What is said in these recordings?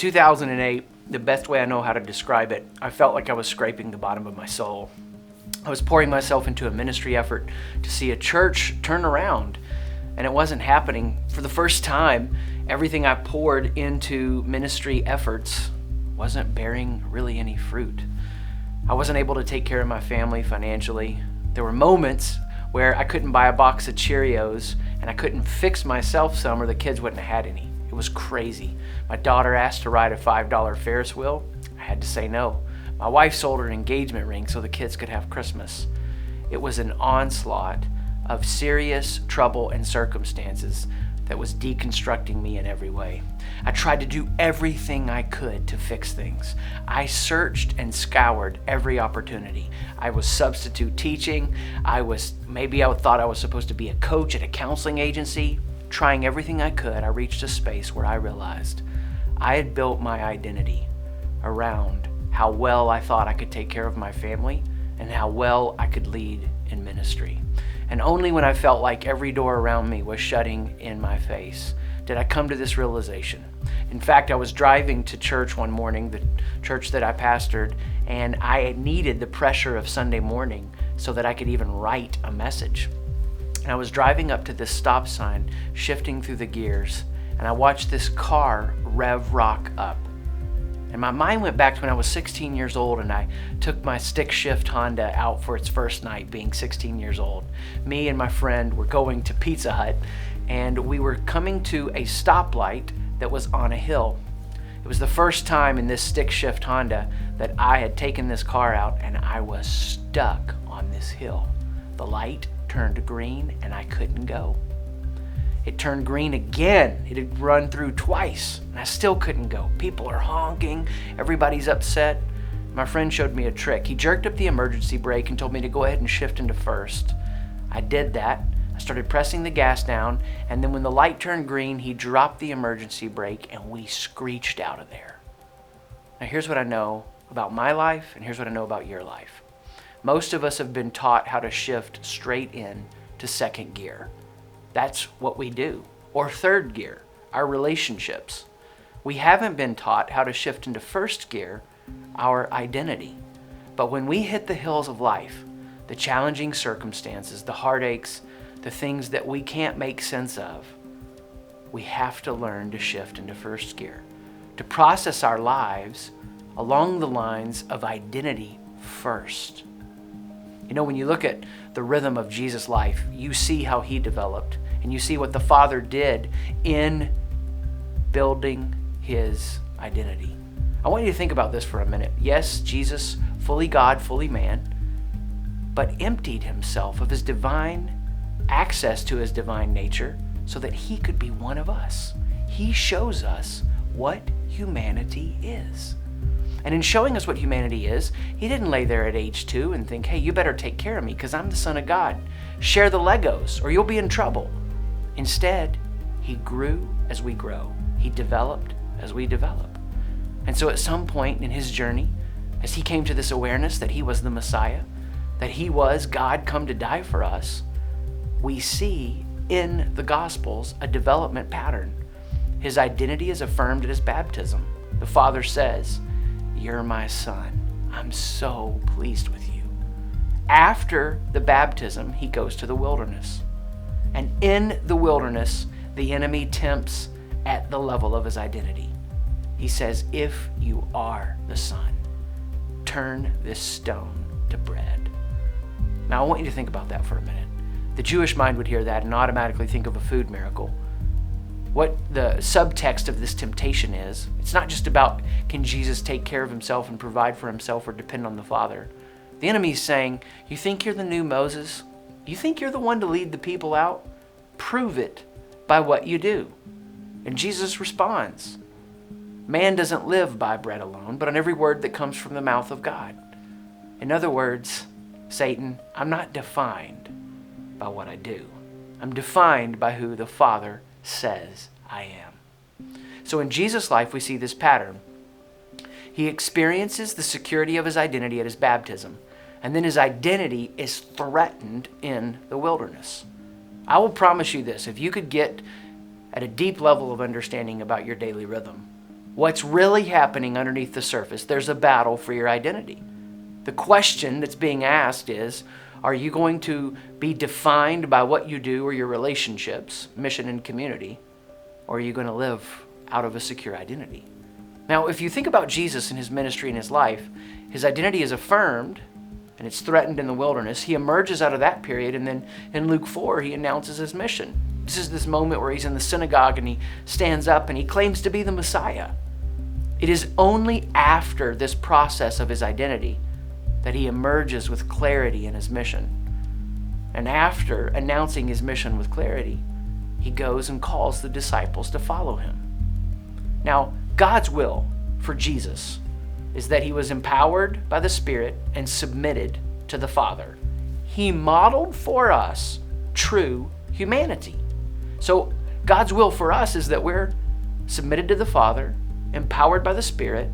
2008, the best way I know how to describe it, I felt like I was scraping the bottom of my soul. I was pouring myself into a ministry effort to see a church turn around, and it wasn't happening. For the first time, everything I poured into ministry efforts wasn't bearing really any fruit. I wasn't able to take care of my family financially. There were moments where I couldn't buy a box of Cheerios and I couldn't fix myself some or the kids wouldn't have had any. It was crazy. My daughter asked to ride a $5 Ferris wheel. I had to say no. My wife sold her engagement ring so the kids could have Christmas. It was an onslaught of serious trouble and circumstances that was deconstructing me in every way. I tried to do everything I could to fix things. I searched and scoured every opportunity. I was substitute teaching. I thought I was supposed to be a coach at a counseling agency. Trying everything I could, I reached a space where I realized I had built my identity around how well I thought I could take care of my family and how well I could lead in ministry. And only when I felt like every door around me was shutting in my face did I come to this realization. In fact, I was driving to church one morning, the church that I pastored, and I needed the pressure of Sunday morning so that I could even write a message. And I was driving up to this stop sign, shifting through the gears, and I watched this car rev rock up. And my mind went back to when I was 16 years old and I took my stick shift Honda out for its first night being 16 years old. Me and my friend were going to Pizza Hut and we were coming to a stoplight that was on a hill. It was the first time in this stick shift Honda that I had taken this car out and I was stuck on this hill. The light turned green and I couldn't go. It turned green again. It had run through twice, and I still couldn't go. People are honking. Everybody's upset. My friend showed me a trick. He jerked up the emergency brake and told me to go ahead and shift into first. I did that. I started pressing the gas down, and then when the light turned green, he dropped the emergency brake, and we screeched out of there. Now, here's what I know about my life, and here's what I know about your life. Most of us have been taught how to shift straight in to second gear. That's what we do. Or third gear, our relationships. We haven't been taught how to shift into first gear, our identity. But when we hit the hills of life, the challenging circumstances, the heartaches, the things that we can't make sense of, we have to learn to shift into first gear, to process our lives along the lines of identity first. You know, when you look at the rhythm of Jesus' life, you see how he developed, and you see what the Father did in building his identity. I want you to think about this for a minute. Yes, Jesus, fully God, fully man, but emptied himself of his divine access to his divine nature so that he could be one of us. He shows us what humanity is. And in showing us what humanity is, he didn't lay there at age 2 and think, hey, you better take care of me because I'm the Son of God. Share the Legos or you'll be in trouble. Instead, he grew as we grow. He developed as we develop. And so at some point in his journey, as he came to this awareness that he was the Messiah, that he was God come to die for us, we see in the Gospels a development pattern. His identity is affirmed at his baptism. The Father says, "You're my son. I'm so pleased with you." After the baptism, he goes to the wilderness. And in the wilderness, the enemy tempts at the level of his identity. He says, if you are the Son, turn this stone to bread. Now, I want you to think about that for a minute. The Jewish mind would hear that and automatically think of a food miracle. What the subtext of this temptation is, it's not just about can Jesus take care of himself and provide for himself or depend on the Father. The enemy's saying, you think you're the new Moses? You think you're the one to lead the people out? Prove it by what you do. And Jesus responds, man doesn't live by bread alone, but on every word that comes from the mouth of God. In other words, Satan, I'm not defined by what I do. I'm defined by who the Father says I am. So in Jesus' life, we see this pattern. He experiences the security of his identity at his baptism, and then his identity is threatened in the wilderness. I will promise you this, if you could get at a deep level of understanding about your daily rhythm, what's really happening underneath the surface. There's a battle for your identity. The question that's being asked is, are you going to be defined by what you do or your relationships, mission and community, or are you going to live out of a secure identity? Now, if you think about Jesus and his ministry and his life, his identity is affirmed and it's threatened in the wilderness. He emerges out of that period, and then in Luke 4, he announces his mission. This is this moment where he's in the synagogue and he stands up and he claims to be the Messiah. It is only after this process of his identity that he emerges with clarity in his mission. And after announcing his mission with clarity, he goes and calls the disciples to follow him. Now, God's will for Jesus is that he was empowered by the Spirit and submitted to the Father. He modeled for us true humanity. So God's will for us is that we're submitted to the Father, empowered by the Spirit,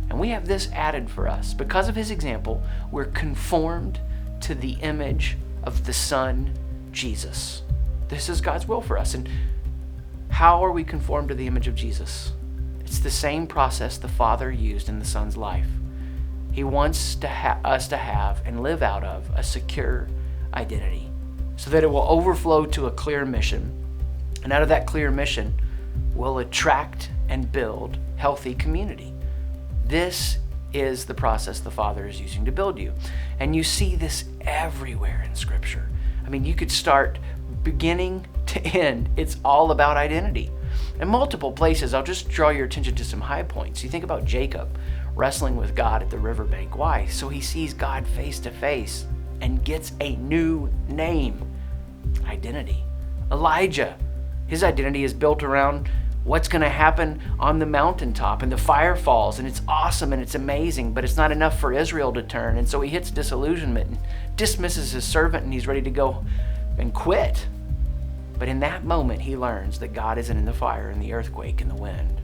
and we have this added for us. Because of his example, we're conformed to the image of the Son, Jesus. This is God's will for us. And how are we conformed to the image of Jesus? It's the same process the Father used in the Son's life. He wants us to have and live out of a secure identity so that it will overflow to a clear mission. And out of that clear mission, we'll attract and build healthy community. This is the process the Father is using to build you. And you see this everywhere in Scripture. I mean, you could start beginning to end. It's all about identity. In multiple places, I'll just draw your attention to some high points. You think about Jacob wrestling with God at the riverbank. Why? So he sees God face to face and gets a new name. Identity. Elijah, his identity is built around what's going to happen on the mountaintop, and the fire falls, and it's awesome and it's amazing, but it's not enough for Israel to turn. And so he hits disillusionment and dismisses his servant, and he's ready to go and quit. But in that moment, he learns that God isn't in the fire and the earthquake and the wind,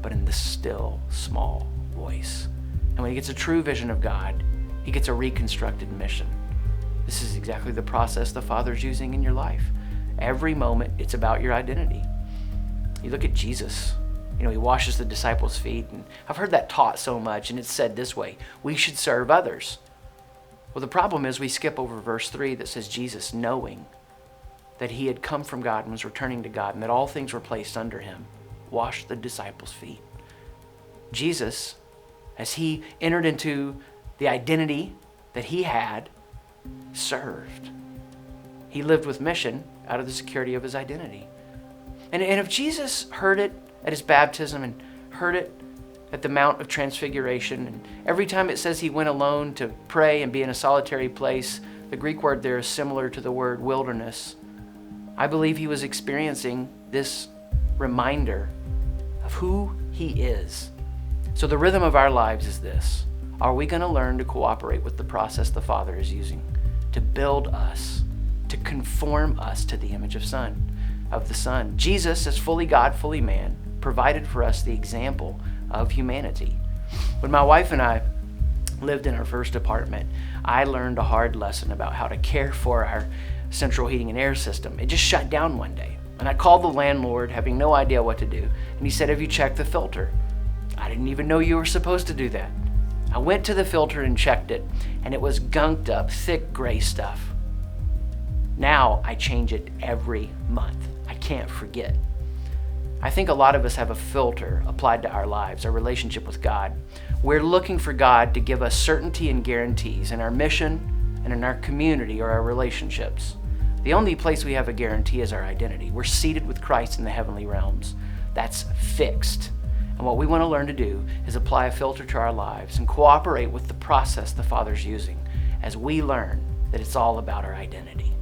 but in the still, small voice. And when he gets a true vision of God, he gets a reconstructed mission. This is exactly the process the Father's using in your life. Every moment, it's about your identity. You look at Jesus, he washes the disciples' feet, and I've heard that taught so much, and it's said this way: we should serve others. Well, the problem is we skip over verse 3 that says Jesus, knowing that he had come from God and was returning to God, and that all things were placed under him, washed the disciples' feet. Jesus, as he entered into the identity that he had, served. He lived with mission out of the security of his identity. And if Jesus heard it at his baptism and heard it at the Mount of Transfiguration, and every time it says he went alone to pray and be in a solitary place, the Greek word there is similar to the word wilderness. I believe he was experiencing this reminder of who he is. So the rhythm of our lives is this: are we going to learn to cooperate with the process the Father is using to build us, to conform us to the image of the Son? Jesus, as fully God, fully man, provided for us the example of humanity. When my wife and I lived in our first apartment, I learned a hard lesson about how to care for our central heating and air system. It just shut down one day, and I called the landlord having no idea what to do, and he said, "Have you checked the filter?" I didn't even know you were supposed to do that. I went to the filter and checked it, and it was gunked up, thick gray stuff. Now I change it every month. I can't forget. I think a lot of us have a filter applied to our lives, our relationship with God. We're looking for God to give us certainty and guarantees in our mission and in our community or our relationships. The only place we have a guarantee is our identity. We're seated with Christ in the heavenly realms. That's fixed. And what we want to learn to do is apply a filter to our lives and cooperate with the process the Father's using as we learn that it's all about our identity.